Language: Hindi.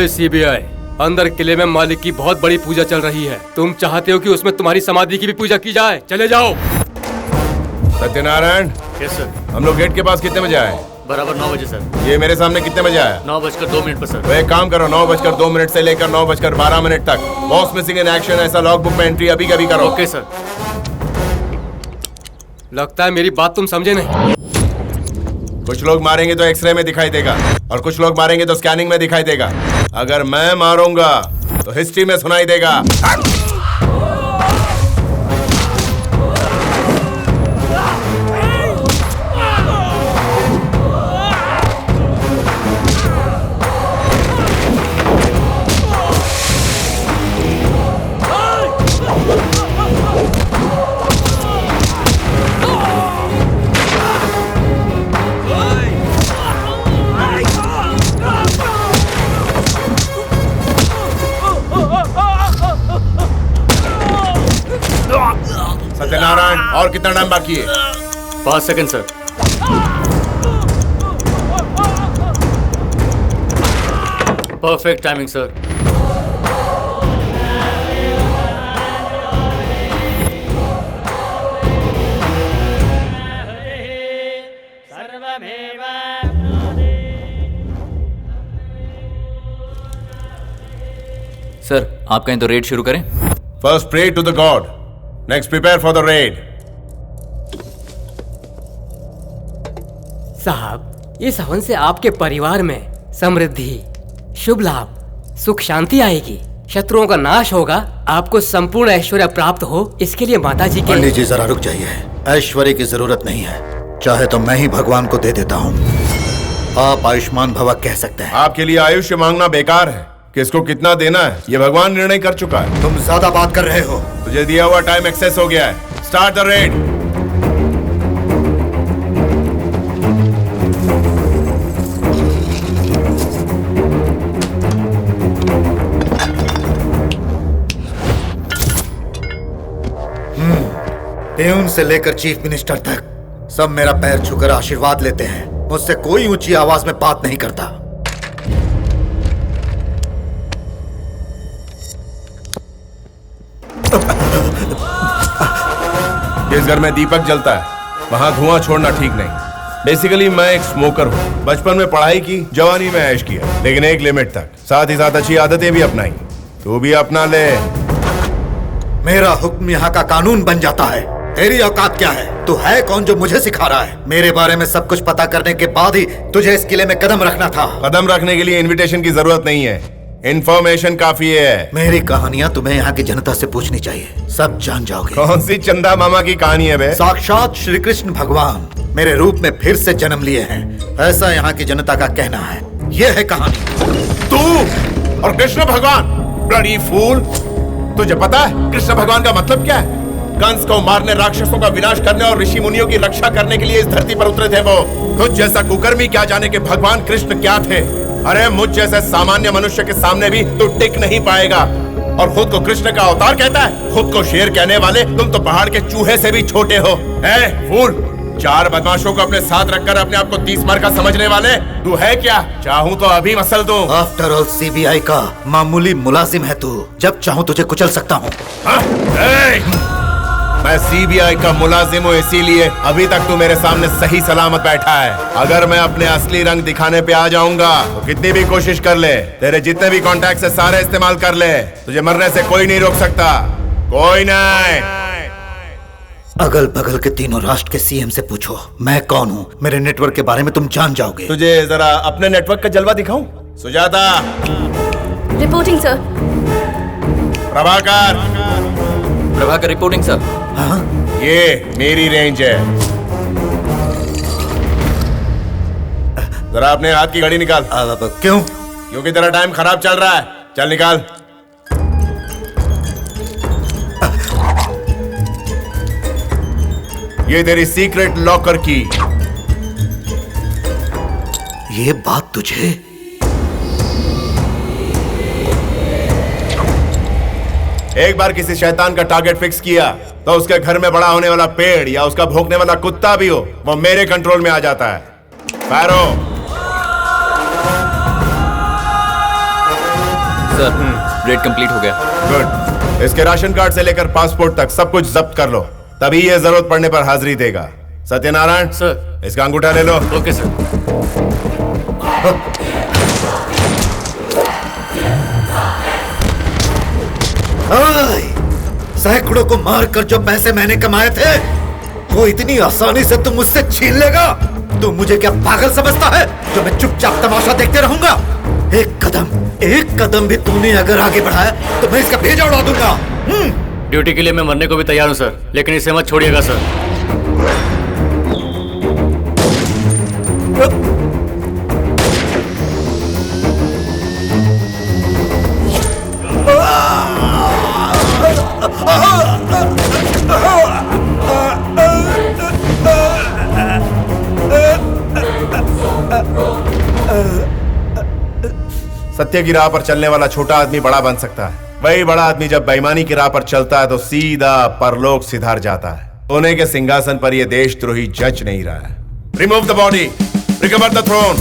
सीबीआई, अंदर किले में मालिक की बहुत बड़ी पूजा चल रही है। तुम चाहते हो कि उसमें तुम्हारी समाधि की भी पूजा की जाए? चले जाओ। सत्यनारायण। Yes sir. हम लोग गेट के पास कितने बजे आए? बराबर 9 बजे सर। ये मेरे सामने कितने बजे आया? 9:02 पर सर। तो एक काम करो, 9:02 से लेकर 9:12 तक बॉस मिसिंग इन एक्शन ऐसा लॉग बुक में एंट्री अभी कभी करो। Okay sir. लगता है मेरी बात तुम समझे नहीं। कुछ लोग मारेंगे तो एक्सरे में दिखाई देगा और कुछ लोग मारेंगे तो स्कैनिंग में दिखाई देगा। अगर मैं मारूंगा तो हिस्ट्री में सुनाई देगा। सत्यनारायण, और कितना टाइम बाकी है? 5 second sir. Perfect timing sir. Sir, आप कहें तो रेड शुरू करें। First pray to the God, next prepare for the raid. साहब, इस हवन से आपके परिवार में समृद्धि, शुभ लाभ, सुख शांति आएगी, शत्रुओं का नाश होगा, आपको संपूर्ण ऐश्वर्य प्राप्त हो। इसके लिए माताजी के पंडित जी जरा रुक जाइए। ऐश्वर्य की जरूरत नहीं है, चाहे तो मैं ही भगवान को दे देता हूँ। आप आयुष्मान भव कह सकते हैं। आपके लिए आयुष्य मांगना बेकार है। किसको कितना देना है ये भगवान निर्णय कर चुका है। तुम ज्यादा बात कर रहे हो। तुझे दिया हुआ टाइम एक्सेस हो गया है। Start the red. प्यून से लेकर चीफ मिनिस्टर तक सब मेरा पैर छूकर आशीर्वाद लेते हैं। मुझसे कोई ऊंची आवाज में बात नहीं करता। जिस घर में दीपक जलता है वहां धुआं छोड़ना ठीक नहीं। बेसिकली मैं एक स्मोकर हूँ। बचपन में पढ़ाई की, जवानी में ऐश किया, लेकिन एक लिमिट तक। साथ ही साथ अच्छी आदतें भी अपनाई। तू भी अपना ले। मेरा हुक्म यहाँ का कानून बन जाता है। तेरी औकात क्या है? तू है कौन जो मुझे सिखा रहा है? मेरे बारे में सब कुछ पता करने के बाद ही तुझे इस किले में कदम रखना था। कदम रखने के लिए इनविटेशन की जरूरत नहीं है, इन्फॉर्मेशन काफी है। मेरी कहानियाँ तुम्हें यहाँ की जनता से पूछनी चाहिए, सब जान जाओगे। कौन सी चंदा मामा की कहानी है बे? साक्षात श्री कृष्ण भगवान मेरे रूप में फिर से जन्म लिए हैं, ऐसा यहाँ की जनता का कहना है। यह है कहानी। तू और कृष्ण भगवान, ब्लडी फूल। तुझे पता है कृष्ण भगवान का मतलब क्या है? कंस को मारने, राक्षसों का विनाश करने और ऋषि मुनियों की रक्षा करने के लिए इस धरती पर उतरे थे वो। तुझ जैसा कुकर्मी क्या जाने कि भगवान कृष्ण क्या थे। अरे मुझ जैसे सामान्य मनुष्य के सामने भी तू टिक नहीं पाएगा। और खुद को कृष्ण का अवतार कहता है। खुद को शेर कहने वाले तुम तो पहाड़ के चूहे से भी छोटे हो। फूल, 4 बदमाशों को अपने साथ रखकर अपने आप को 30 मार का समझने वाले तू है क्या? चाहूं तो अभी मसल दूं। आफ्टर ऑल सीबीआई का मामूली मुलाजिम है तू। जब चाहूं तुझे कुचल सकता हूँ। मैं सीबीआई का मुलाजिम हूँ, इसीलिए अभी तक तू मेरे सामने सही सलामत बैठा है। अगर मैं अपने असली रंग दिखाने पे आ जाऊंगा तो कितनी भी कोशिश कर ले, तेरे जितने भी कॉन्टैक्ट है सारे इस्तेमाल कर ले, तुझे मरने से कोई नहीं रोक सकता। कोई नहीं। अगल बगल के तीनों राष्ट्र के सीएम से पूछो मैं कौन हूँ। मेरे नेटवर्क के बारे में तुम जान जाओगे। तुझे जरा अपने नेटवर्क का जलवा दिखाऊं? Sujata. Reporting sir. Prabhakar. Prabhakar reporting sir. हाँ? ये मेरी रेंज है। जरा अपने हाथ की घड़ी निकाल। क्यों? क्योंकि तेरा टाइम खराब चल रहा है। चल निकाल। ये तेरी सीक्रेट लॉकर की। ये बात तुझे एक बार किसी शैतान का टारगेट फिक्स किया तो उसके घर में बड़ा होने वाला पेड़ या उसका भौंकने वाला कुत्ता भी हो, वो मेरे कंट्रोल में आ जाता है। फायरो। सर रेड कंप्लीट हो गया। गुड। इसके राशन कार्ड से लेकर पासपोर्ट तक सब कुछ जब्त कर लो, तभी ये जरूरत पड़ने पर हाजिरी देगा। सत्यनारायण सर। इसका अंगूठा ले लो। Okay sir. सैकड़ों को मारकर जो पैसे मैंने कमाए थे वो इतनी आसानी से तुम मुझसे छीन लेगा? तू मुझे क्या पागल समझता है जो मैं चुपचाप तमाशा देखते रहूंगा? एक कदम भी तूने अगर आगे बढ़ाया तो मैं इसका भेजा उड़ा दूंगा। ड्यूटी के लिए मैं मरने को भी तैयार हूँ सर, लेकिन इसे मत छोड़िएगा सर। सत्य की राह पर चलने वाला छोटा आदमी बड़ा बन सकता है, वही बड़ा आदमी जब बेईमानी की राह पर चलता है तो सीधा परलोक सिधार जाता है। सोने के सिंहासन पर यह देशद्रोही जज नहीं रहा है। Remove the body, recover the throne.